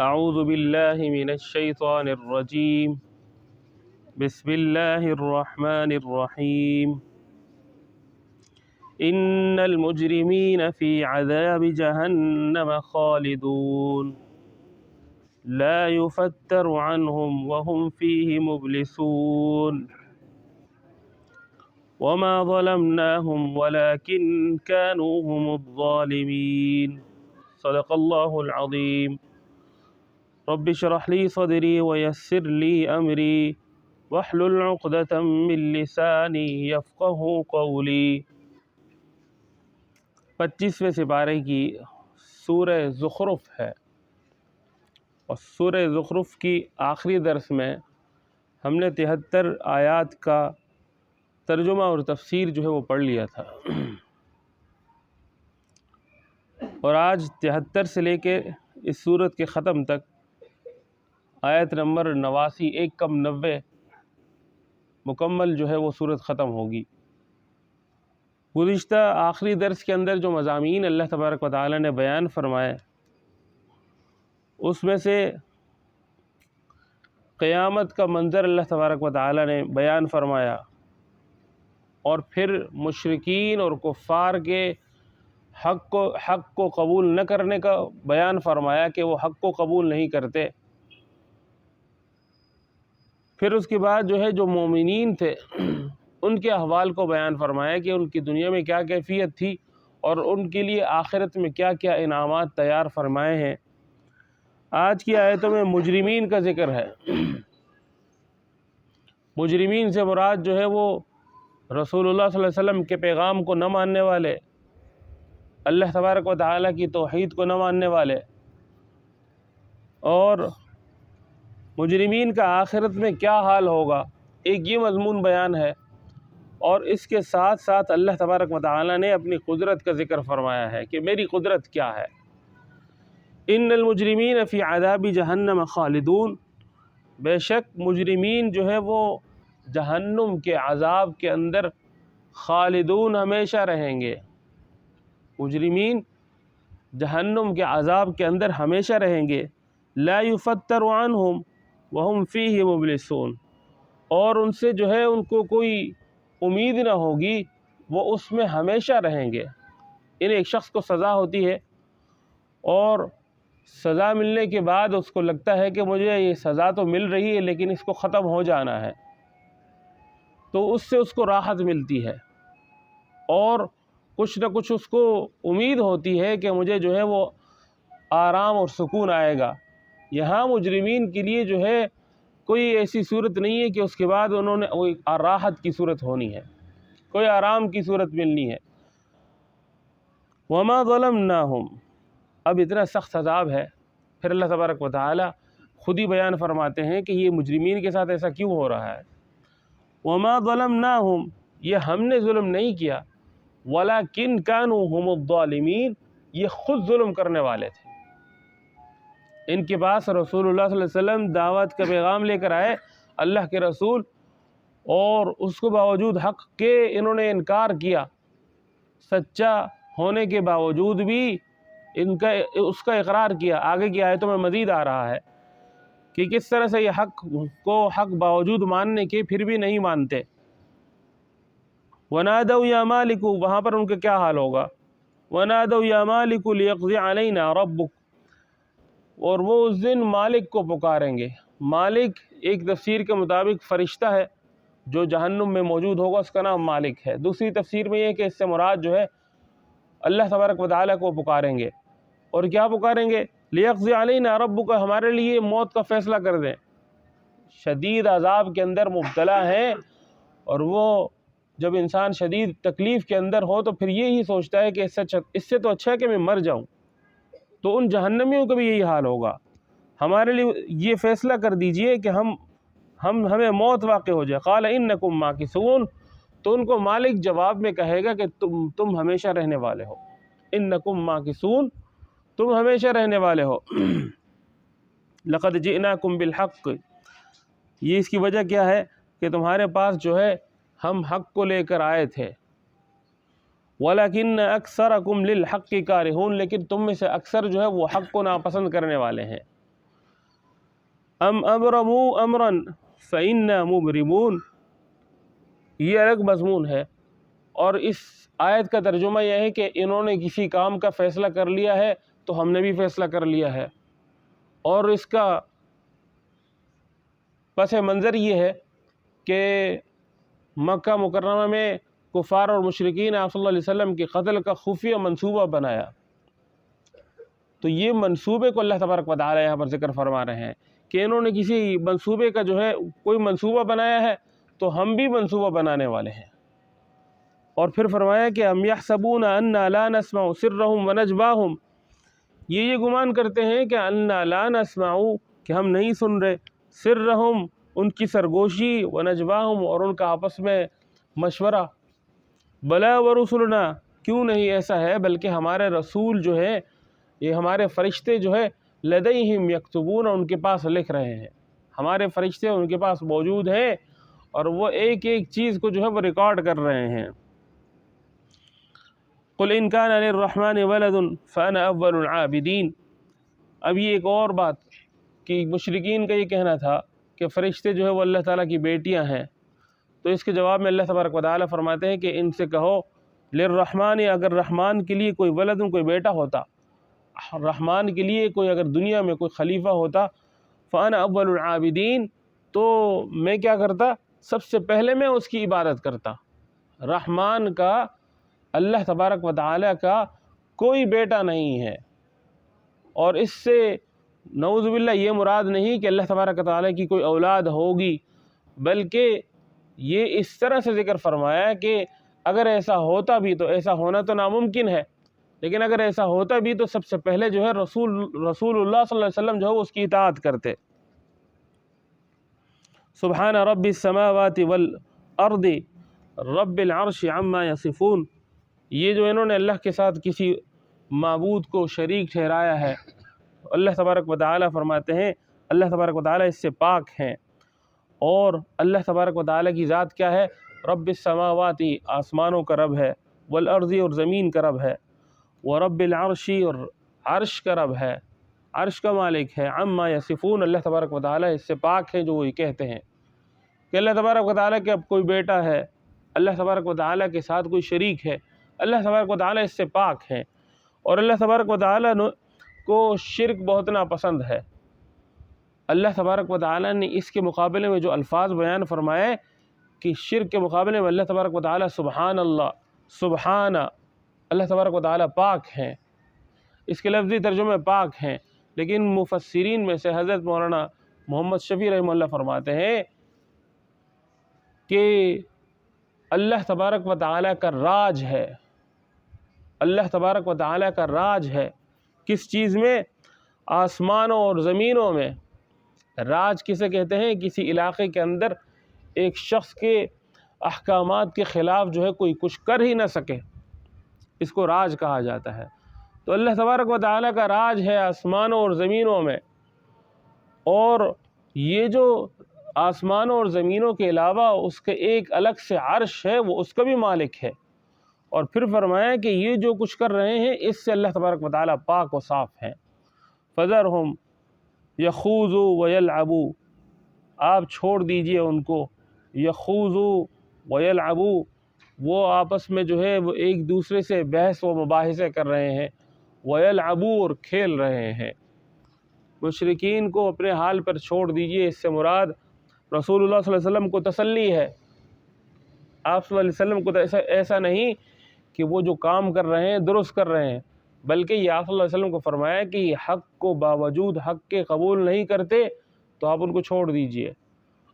اعوذ باللہ من الشیطان الرجیم بسم اللہ الرحمن الرحیم ان المجرمین فی عذاب جہنم خالدون لا يفتر عنهم وهم فیہ مبلسون وما ظلمناهم ولكن كانوا هم الظالمين صدق اللہ العظیم رب اشرح لي صدری ویسر لی امری واحلل عقدۃ من لسانی یفقہوا قولی۔ 25ویں سپارے کی سورہ زخرف ہے، اور سورہ زخرف کی آخری درس میں ہم نے 73 آیات کا ترجمہ اور تفسیر جو ہے وہ پڑھ لیا تھا، اور آج 73 سے لے کے اس سورت کے ختم تک آیت نمبر 89 ایک کم 90 مکمل جو ہے وہ سورت ختم ہوگی۔ گزشتہ آخری درس کے اندر جو مضامین اللہ تبارک و تعالی نے بیان فرمائے، اس میں سے قیامت کا منظر اللہ تبارک و تعالی نے بیان فرمایا، اور پھر مشرکین اور کفار کے حق کو قبول نہ کرنے کا بیان فرمایا کہ وہ حق کو قبول نہیں کرتے۔ پھر اس کے بعد جو ہے جو مومنین تھے ان کے احوال کو بیان فرمایا کہ ان کی دنیا میں کیا کیفیت تھی، اور ان کے لیے آخرت میں کیا کیا انعامات تیار فرمائے ہیں۔ آج کی آیتوں میں مجرمین کا ذکر ہے۔ مجرمین سے مراد جو ہے وہ رسول اللہ صلی اللہ علیہ وسلم کے پیغام کو نہ ماننے والے، اللہ تبارک و تعالیٰ کی توحید کو نہ ماننے والے، اور مجرمین کا آخرت میں کیا حال ہوگا، ایک یہ مضمون بیان ہے، اور اس کے ساتھ ساتھ اللہ تبارک و تعالیٰ نے اپنی قدرت کا ذکر فرمایا ہے کہ میری قدرت کیا ہے۔ ان المجرمین فی عذاب جہنم خالدون، بے شک مجرمین جو ہے وہ جہنم کے عذاب کے اندر خالدون ہمیشہ رہیں گے۔ مجرمین جہنم کے عذاب کے اندر ہمیشہ رہیں گے۔ لا یفتر عنہم وہم فیہ مبلسون، اور ان سے جو ہے ان کو کوئی امید نہ ہوگی، وہ اس میں ہمیشہ رہیں گے۔ ایک شخص کو سزا ہوتی ہے، اور سزا ملنے کے بعد اس کو لگتا ہے کہ مجھے یہ سزا تو مل رہی ہے لیکن اس کو ختم ہو جانا ہے، تو اس سے اس کو راحت ملتی ہے، اور کچھ نہ کچھ اس کو امید ہوتی ہے کہ مجھے جو ہے وہ آرام اور سکون آئے گا۔ یہاں مجرمین کے لیے جو ہے کوئی ایسی صورت نہیں ہے کہ اس کے بعد انہوں نے راحت کی صورت ہونی ہے، کوئی آرام کی صورت ملنی ہے۔ وما ظلمناہم، اب اتنا سخت عذاب ہے، پھر اللہ تبارک و تعالی خود ہی بیان فرماتے ہیں کہ یہ مجرمین کے ساتھ ایسا کیوں ہو رہا ہے۔ وما ظلمناہم، یہ ہم نے ظلم نہیں کیا، ولکن کانوا هم الظالمین، یہ خود ظلم کرنے والے تھے۔ ان کے پاس رسول اللہ صلی اللہ علیہ وسلم دعوت کا پیغام لے کر آئے، اللہ کے رسول، اور اس کو باوجود حق کے انہوں نے انکار کیا۔ سچا ہونے کے باوجود بھی اس کا اقرار کیا۔ آگے کی آیتوں میں مزید آ رہا ہے کہ کس طرح سے یہ حق باوجود ماننے کے پھر بھی نہیں مانتے۔ وَنَادَوْا يَا مَالِكُ، وہاں پر ان کا کیا حال ہوگا۔ وَنَادَوْا يَا مَالِكُ لِيَقْضِ عَلَيْنَا رَبُّكَ، اور وہ اس دن مالک کو پکاریں گے۔ مالک ایک تفسیر کے مطابق فرشتہ ہے جو جہنم میں موجود ہوگا، اس کا نام مالک ہے۔ دوسری تفسیر میں یہ ہے کہ اس سے مراد جو ہے اللہ تبارک و تعالیٰ کو پکاریں گے، اور کیا پکاریں گے؟ لِيَقْضِ عَلَيْنَا رَبُّكَ، ہمارے لیے موت کا فیصلہ کر دیں۔ شدید عذاب کے اندر مبتلا ہیں، اور وہ جب انسان شدید تکلیف کے اندر ہو تو پھر یہی سوچتا ہے کہ اس سے تو اچھا ہے کہ میں مر جاؤں۔ تو ان جہنمیوں کا بھی یہی حال ہوگا، ہمارے لیے یہ فیصلہ کر دیجئے کہ ہمیں موت واقع ہو جائے۔ قال انکم ماکثون، تو ان کو مالک جواب میں کہے گا کہ تم ہمیشہ رہنے والے ہو۔ انکم ماکثون، تم ہمیشہ رہنے والے ہو۔ لقد جئناکم بالحق، یہ اس کی وجہ کیا ہے کہ تمہارے پاس جو ہے ہم حق کو لے کر آئے تھے۔ وَلَكِنَّ أَكْثَرَكُمْ لِلْحَقِّ كَارِهُونَ، لیکن تم میں سے اکثر جو ہے وہ حق کو ناپسند کرنے والے ہیں۔ ام ابرموا امرا فإنا مبرمون، یہ الگ مضمون ہے۔ اور اس آیت کا ترجمہ یہ ہے کہ انہوں نے کسی کام کا فیصلہ کر لیا ہے تو ہم نے بھی فیصلہ کر لیا ہے۔ اور اس کا پس منظر یہ ہے کہ مکہ مکرمہ میں کفار اور مشرکین آپ صلی اللہ علیہ وسلم کے قتل کا خفیہ منصوبہ بنایا، تو یہ منصوبے کو اللہ تبارک و تعالی یہاں پر ذکر فرما رہے ہیں کہ انہوں نے کسی منصوبے کا جو ہے کوئی منصوبہ بنایا ہے تو ہم بھی منصوبہ بنانے والے ہیں۔ اور پھر فرمایا کہ ام یحسبون انا لا نسمع سرهم ونجواهم، یہ گمان کرتے ہیں کہ انا لا نسمع، کہ ہم نہیں سن رہے، سرهم ان کی سرگوشی، ونجواهم اور ان کا آپس میں مشورہ، بلا ورسلنا کیوں نہیں ایسا ہے، بلکہ ہمارے رسول جو ہے، یہ ہمارے فرشتے جو ہے، لدیہم یکتبون ان کے پاس لکھ رہے ہیں، ہمارے فرشتے ان کے پاس موجود ہیں اور وہ ایک ایک چیز کو جو ہے وہ ریکارڈ کر رہے ہیں۔ قل ان کان للرحمن ولد فانا اول العابدین۔ اب یہ ایک اور بات کہ مشرکین کا یہ کہنا تھا کہ فرشتے جو ہے وہ اللہ تعالیٰ کی بیٹیاں ہیں، تو اس کے جواب میں اللہ تبارک و تعالیٰ فرماتے ہیں کہ ان سے کہو للرحمن، اگر رحمان کے لیے کوئی ولد کوئی بیٹا ہوتا، رحمان کے لیے کوئی اگر دنیا میں کوئی خلیفہ ہوتا، فانا اول العابدین، تو میں کیا کرتا، سب سے پہلے میں اس کی عبادت کرتا۔ رحمان کا، اللہ تبارک و تعالیٰ کا کوئی بیٹا نہیں ہے، اور اس سے نعوذ باللہ یہ مراد نہیں کہ اللہ تبارک و تعالیٰ کی کوئی اولاد ہوگی، بلکہ یہ اس طرح سے ذکر فرمایا کہ اگر ایسا ہوتا بھی، تو ایسا ہونا تو ناممکن ہے، لیکن اگر ایسا ہوتا بھی تو سب سے پہلے جو ہے رسول اللہ صلی اللہ علیہ وسلم جو ہے اس کی اطاعت کرتے۔ سبحان رب السماوات والارض رب العرش عما یصفون، یہ جو انہوں نے اللہ کے ساتھ کسی معبود کو شریک ٹھہرایا ہے، اللہ تبارک و تعالیٰ فرماتے ہیں اللہ تبارک و تعالیٰ اس سے پاک ہیں۔ اور اللہ تبارک و تعالیٰ کی ذات کیا ہے، رب السماوات آسمانوں کا رب ہے، والارض اور زمین کا رب ہے، ورب العرش اور عرش کا رب ہے، عرش کا مالک ہے، عما یصفون اللہ تبارک و تعالیٰ اس سے پاک ہے جو وہ یہ کہتے ہیں کہ اللہ تبارک و تعالیٰ کے اب کوئی بیٹا ہے، اللہ تبارک و تعالیٰ کے ساتھ کوئی شریک ہے، اللہ تبارک و تعالیٰ اس سے پاک ہے۔ اور اللہ تبارک و تعالیٰ کو شرک بہت ناپسند ہے۔ اللہ تبارک و تعالیٰ نے اس کے مقابلے میں جو الفاظ بیان فرمائے کہ شرک کے مقابلے میں اللہ تبارک و تعالیٰ سبحان اللہ، سبحان اللہ تبارک و تعالیٰ پاک ہیں، اس کے لفظی ترجمے پاک ہیں، لیکن مفسرین میں سے حضرت مولانا محمد شفیع رحمہ اللہ فرماتے ہیں کہ اللہ تبارک و تعالیٰ کا راج ہے، اللہ تبارک و تعالیٰ کا راج ہے، کس چیز میں، آسمانوں اور زمینوں میں۔ راج کسے کہتے ہیں، کسی علاقے کے اندر ایک شخص کے احکامات کے خلاف جو ہے کوئی کچھ کر ہی نہ سکے، اس کو راج کہا جاتا ہے۔ تو اللہ تبارک و تعالیٰ کا راج ہے آسمانوں اور زمینوں میں، اور یہ جو آسمانوں اور زمینوں کے علاوہ اس کے ایک الگ سے عرش ہے، وہ اس کا بھی مالک ہے۔ اور پھر فرمایا کہ یہ جو کچھ کر رہے ہیں اس سے اللہ تبارک و تعالیٰ پاک و صاف ہیں۔ فذرہم یخوضوا ویلعبوا، آپ چھوڑ دیجئے ان کو، یخوضوا ویلعبوا، وہ آپس میں جو ہے وہ ایک دوسرے سے بحث و مباحثے کر رہے ہیں، ویلعبوا اور کھیل رہے ہیں۔ مشرکین کو اپنے حال پر چھوڑ دیجئے، اس سے مراد رسول اللہ صلی اللہ علیہ وسلم کو تسلی ہے۔ آپ صلی اللہ علیہ وسلم کو ایسا نہیں کہ وہ جو کام کر رہے ہیں درست کر رہے ہیں، بلکہ یہ آپ صلی اللہ علیہ وسلم کو فرمایا کہ یہ حق کو باوجود حق کے قبول نہیں کرتے تو آپ ان کو چھوڑ دیجئے۔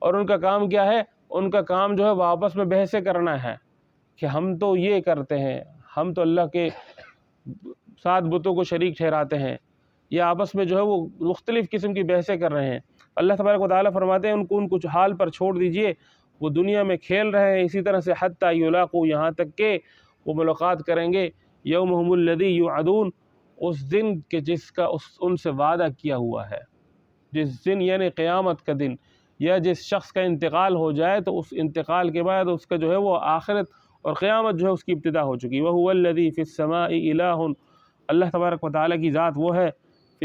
اور ان کا کام کیا ہے، ان کا کام جو ہے وہ آپس میں بحثیں کرنا ہے کہ ہم تو یہ کرتے ہیں، ہم تو اللہ کے ساتھ بتوں کو شریک ٹھہراتے ہیں، یہ آپس میں جو ہے وہ مختلف قسم کی بحثیں کر رہے ہیں۔ اللہ تبارک و تعالیٰ فرماتے ہیں ان کو کچھ حال پر چھوڑ دیجئے، وہ دنیا میں کھیل رہے ہیں اسی طرح سے، حتیٰ یلاقوا، یہاں تک کہ وہ ملاقات کریں گے، یومہم الذی یوعدون، اس دن کہ جس کا ان سے وعدہ کیا ہوا ہے، جس دن یعنی قیامت کا دن، یا جس شخص کا انتقال ہو جائے تو اس انتقال کے بعد اس کا جو ہے وہ آخرت اور قیامت جو ہے اس کی ابتدا ہو چکی۔ وَهُوَ الَّذِي فِي السَّمَاءِ إِلَٰهٌ، اللہ تبارک و تعالیٰ کی ذات وہ ہے،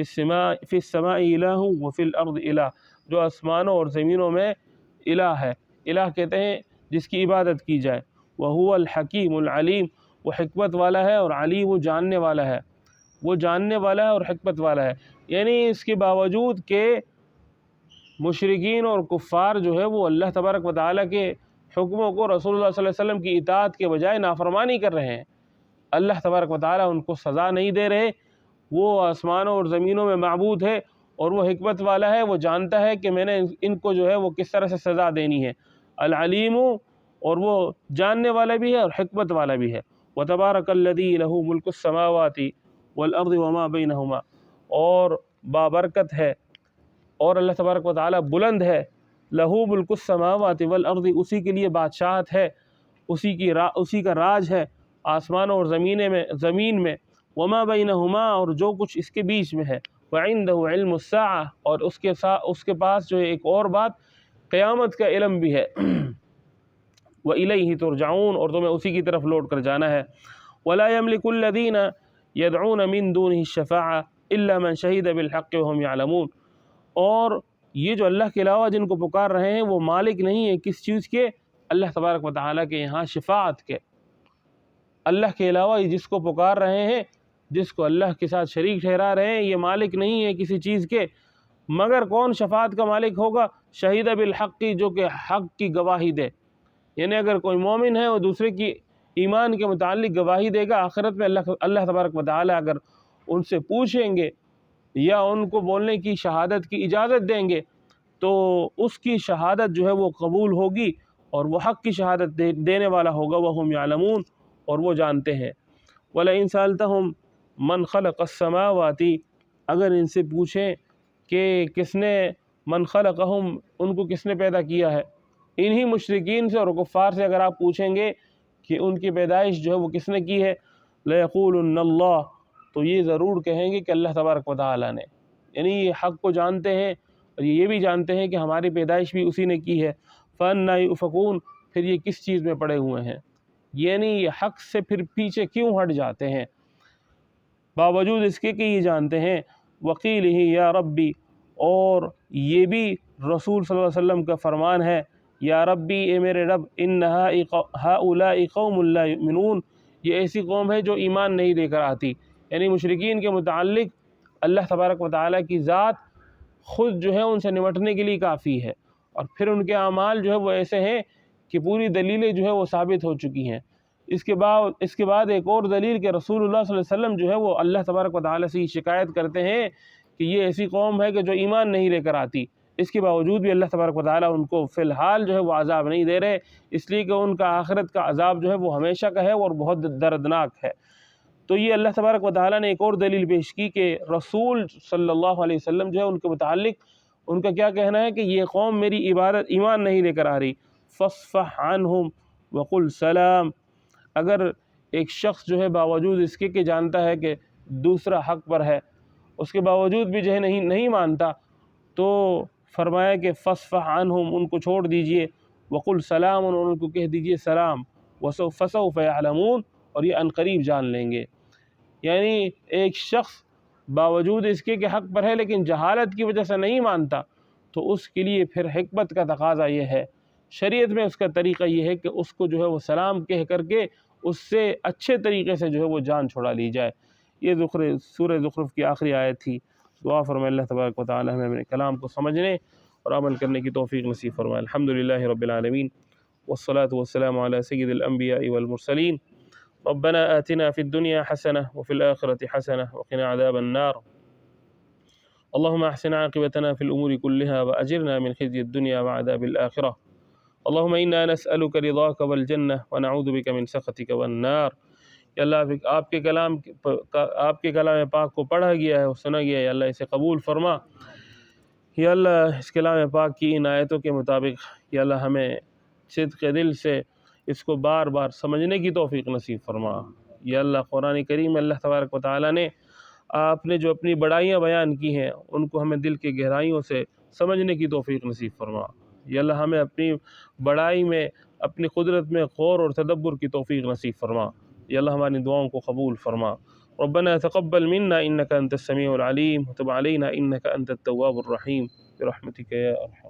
فی السماء الہ وفی الارض الہ، جو آسمانوں اور زمینوں میں الہ ہے۔ الہ کہتے ہیں جس کی عبادت کی جائے۔ وہو الحکیم العلیم، وہ حکمت والا ہے اور علیم، وہ جاننے والا ہے، وہ جاننے والا ہے اور حکمت والا ہے۔ یعنی اس کے باوجود کہ مشرکین اور کفار جو ہے وہ اللہ تبارک و تعالیٰ کے حکموں کو، رسول اللہ صلی اللہ علیہ وسلم کی اطاعت کے بجائے نافرمانی کر رہے ہیں، اللہ تبارک و تعالیٰ ان کو سزا نہیں دے رہے۔ وہ آسمانوں اور زمینوں میں معبود ہے اور وہ حکمت والا ہے، وہ جانتا ہے کہ میں نے ان کو جو ہے وہ کس طرح سے سزا دینی ہے۔ العلیم، اور وہ جاننے والا بھی ہے اور حکمت والا بھی ہے۔ وتبارک الذی لہ ملک السماوات والارض وما بینہما، اور بابرکت ہے اور اللہ تبارک و تعالیٰ بلند ہے، لہو ملک السماوات والارض، اسی کے لیے بادشاہت ہے، اسی کا راج ہے آسمانوں اور زمین میں، وما بینہما، اور جو کچھ اس کے بیچ میں ہے، وعندہ علم الساعہ، اور اس کے پاس جو ہے ایک اور بات، قیامت کا علم بھی ہے، وإلیہ ترجعون، اور تمہیں اسی کی طرف لوٹ کر جانا ہے۔ ولا يملك الذین يدعون من دونه الشفاعة الا من شهد بالحق وهم يعلمون، اور یہ جو اللہ کے علاوہ جن کو پکار رہے ہیں وہ مالک نہیں ہے کس چیز کے؟ اللہ تبارک و تعالیٰ کے یہاں شفاعت کے۔ اللہ کے علاوہ جس کو پکار رہے ہیں، جس کو اللہ کے ساتھ شریک ٹھہرا رہے ہیں، یہ مالک نہیں ہے کسی چیز کے، مگر کون شفاعت کا مالک ہوگا؟ شہید بالحق، جو کہ حق کی گواہی دے۔ یعنی اگر کوئی مومن ہے وہ دوسرے کی ایمان کے متعلق گواہی دے گا، آخرت میں اللہ تبارک و تعالیٰ اگر ان سے پوچھیں گے یا ان کو بولنے کی شہادت کی اجازت دیں گے تو اس کی شہادت جو ہے وہ قبول ہوگی اور وہ حق کی شہادت دینے والا ہوگا، وَهُمْ يَعْلَمُونَ، اور وہ جانتے ہیں۔ وَلَئِن سَأَلْتَهُمْ مَنْ خَلَقَ السَّمَاوَاتِ، اگر ان سے پوچھیں کہ کس نے، من خلقہم، ان کو کس نے پیدا کیا ہے، انہی مشرکین سے اور کفار سے اگر آپ پوچھیں گے کہ ان کی پیدائش جو ہے وہ کس نے کی ہے، لَيَقُولُنَّ اللَّهُ، تو یہ ضرور کہیں گے کہ اللہ تبارک و تعالیٰ نے۔ یعنی یہ حق کو جانتے ہیں اور یہ بھی جانتے ہیں کہ ہماری پیدائش بھی اسی نے کی ہے۔ فَأَنَّىٰ يُؤْفَكُونَ، پھر یہ کس چیز میں پڑے ہوئے ہیں، یعنی یہ حق سے پھر پیچھے کیوں ہٹ جاتے ہیں باوجود اس کے کہ یہ جانتے ہیں۔ وَقِيلِهِ يَا رَبِّ، اور یہ بھی رسول صلی اللہ علیہ وسلم کا فرمان ہے، یا ربی، اے میرے رب، ان ہؤلاء قوم لا یؤمنون، یہ ایسی قوم ہے جو ایمان نہیں لے کر آتی۔ یعنی مشرکین کے متعلق اللہ تبارک و تعالیٰ کی ذات خود جو ہے ان سے نمٹنے کے لیے کافی ہے، اور پھر ان کے اعمال جو ہے وہ ایسے ہیں کہ پوری دلیلیں جو ہے وہ ثابت ہو چکی ہیں۔ اس کے بعد ایک اور دلیل کہ رسول اللہ صلی اللہ علیہ وسلم جو ہے وہ اللہ تبارک و تعالیٰ سے شکایت کرتے ہیں کہ یہ ایسی قوم ہے کہ جو ایمان نہیں لے کر آتی، اس کے باوجود بھی اللہ تبارک و تعالیٰ ان کو فی الحال جو ہے وہ عذاب نہیں دے رہے، اس لیے کہ ان کا آخرت کا عذاب جو ہے وہ ہمیشہ کا ہے اور بہت دردناک ہے۔ تو یہ اللہ تبارک و تعالیٰ نے ایک اور دلیل پیش کی کہ رسول صلی اللہ علیہ وسلم جو ہے ان کے متعلق ان کا کیا کہنا ہے کہ یہ قوم میری ایمان نہیں لے کر آ رہی۔ فاصفح عنہم وقل سلام، اگر ایک شخص جو ہے باوجود اس کے کہ جانتا ہے کہ دوسرا حق پر ہے، اس کے باوجود بھی جو ہے نہیں مانتا، تو فرمایا کہ فاصفح عنہم، ان کو چھوڑ دیجئے، وقل سلام، ان کو کہہ دیجئے سلام، فسوف یعلمون، اور یہ عنقریب جان لیں گے۔ یعنی ایک شخص باوجود اس کے کہ حق پر ہے لیکن جہالت کی وجہ سے نہیں مانتا، تو اس کے لیے پھر حکمت کا تقاضا یہ ہے، شریعت میں اس کا طریقہ یہ ہے کہ اس کو جو ہے وہ سلام کہہ کر کے اس سے اچھے طریقے سے جو ہے وہ جان چھڑا لی جائے۔ یہ سورہ زخرف کی آخری آیت تھی۔ دعا فرمائے اللہ تبارک و تعالی ہمیں اپنے کلام کو سمجھنے اور عمل کرنے کی توفیق نصیب فرمائے۔ الحمدللہ رب العالمین، والصلاة والسلام على سید الانبیاء والمرسلین۔ ربنا آتنا في الدنيا حسنة وفي الآخرة حسنة وقنا عذاب النار. اللهم احسن عاقبتنا في الأمور كلها وأجرنا من خزي الدنيا وعذاب الآخرة. اللهم إنا نسألك رضاك والجنة ونعوذ بك من سخطك والنار. یا اللہ آپ کے کلام پاک کو پڑھا گیا ہے اور سنا گیا ہے، یا اللہ اسے قبول فرما۔ یا اللہ اس کلام پاک کی ان آیتوں کے مطابق یا اللہ ہمیں صدق دل سے اس کو بار بار سمجھنے کی توفیق نصیب فرما۔ یا اللہ قرآن کریم میں اللہ تبارک و تعالیٰ نے آپ نے جو اپنی بڑائیاں بیان کی ہیں ان کو ہمیں دل کے گہرائیوں سے سمجھنے کی توفیق نصیب فرما۔ یا اللہ ہمیں اپنی بڑائی میں، اپنی قدرت میں غور اور تدبر کی توفیق نصیب فرما۔ یا اللہ ہماری دعاؤں کو قبول فرما۔ ربنا تقبل منا إنك أنت السميع العليم وتب علينا إنك أنت التواب الرحيم برحمتك يا أرحم